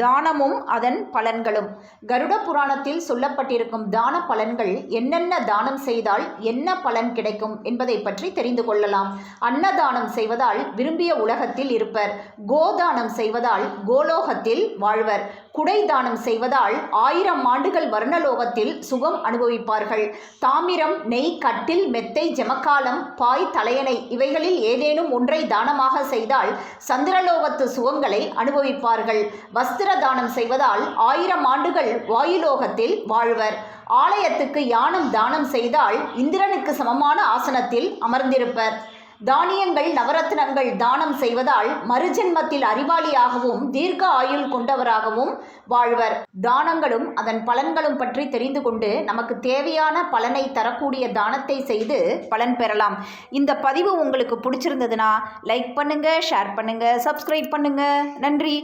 தானமும் அதன் பலன்களும். கருட புராணத்தில் சொல்லப்பட்டிருக்கும் தான பலன்கள், என்னென்ன தானம் செய்தால் என்ன பலன் கிடைக்கும் என்பதை பற்றி தெரிந்து கொள்ளலாம். அன்னதானம் செய்வதால் விரும்பிய உலகத்தில் இருப்பர். கோதானம் செய்வதால் கோலோகத்தில் வாழ்வர். குடை தானம் செய்வதால் 1000 ஆண்டுகள் வர்ணலோகத்தில் சுகம் அனுபவிப்பார்கள். தாமிரம், நெய், கட்டில், மெத்தை, ஜமக்காலம், பாய், தலையணை இவைகளில் ஏதேனும் ஒன்றை தானமாக செய்தால் சந்திரலோகத்து சுகங்களை அனுபவிப்பார்கள். வஸ்திர தானம் செய்வதால் 1000 ஆண்டுகள் வாயுலோகத்தில் வாழ்வர். ஆலயத்துக்கு யானம் தானம் செய்தால் இந்திரனுக்கு சமமான ஆசனத்தில் அமர்ந்திருப்பர். தானியங்கள், நவரத்னங்கள் தானம் செய்வதால் மறுஜென்மத்தில் அறிவாளியாகவும் தீர்க்க ஆயுள் கொண்டவராகவும் வாழ்வர். தானங்களும் அதன் பலன்களும் பற்றி தெரிந்து கொண்டு நமக்கு தேவையான பலனை தரக்கூடிய தானத்தை செய்து பலன் பெறலாம். இந்த பதிவு உங்களுக்கு பிடிச்சிருந்ததுன்னா லைக் பண்ணுங்க, ஷேர் பண்ணுங்க, சப்ஸ்கிரைப் பண்ணுங்க. நன்றி.